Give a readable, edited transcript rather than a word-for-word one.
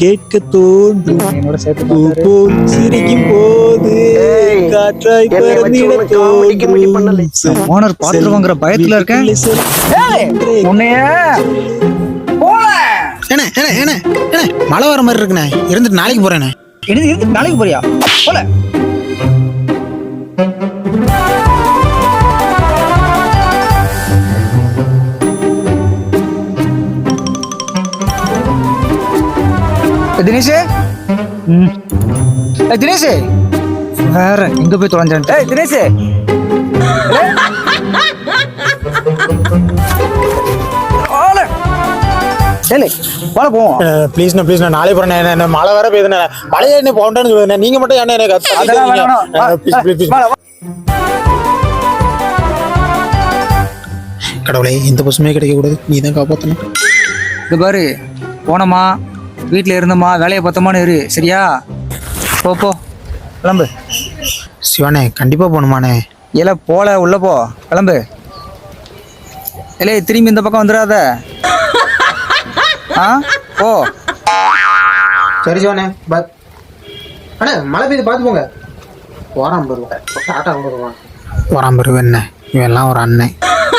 கேட்க தோன்றும் என்னோட சேர்த்து பூ போல் சிரிக்கும் போது காற்றாய் பறந்திட தோன்றும். ஓனர் பாத்துருவாங்கிற பயத்துல இருக்கேன். உன்னைய என்ன என்ன என்ன என்ன மழை வர மாதிரி இருக்குண்ணே, இருந்துட்டு நாளைக்கு போறேண்ணே. இருந்து நாளைக்கு போறியா? போல தினேஷ், தினேஷ் வேற எங்க போய் தொலைஞ்சான்? தினேஷ் வாழ போவோம். ப்ளீஸ்ண்ணே ப்ளீஸ்ண்ணே, நாளைக்கு போறேண்ணே. என்ன மழை வர பெய்யுதுண்ணே, மழையே என்ன போகண்டான்னு சொல்லுவேன். நீங்க மட்டும் என்ன எனக்கு கடவுளே, எந்த பசுமே கிடைக்க கூடாது, நீ தான் காப்பாற்றணும். இது பாரு, போனோமா வீட்டில் இருந்தோமா வேலையை பார்த்தோமான்னு இரு, சரியா? போ போ கிளம்பு. சிவானே கண்டிப்பா போகணுமாண்ணே? இல்ல போல, உள்ள போ, கிளம்பு. இல்லை திரும்பி இந்த பக்கம் வந்துடாத. ஆ ஓ சரி சிவானே, பாய். அண்ணே மழை பெய்யுது, பார்த்து போங்க. வரான் பெருவேன் என்ன, இவெல்லாம் ஒரு அண்ணன்.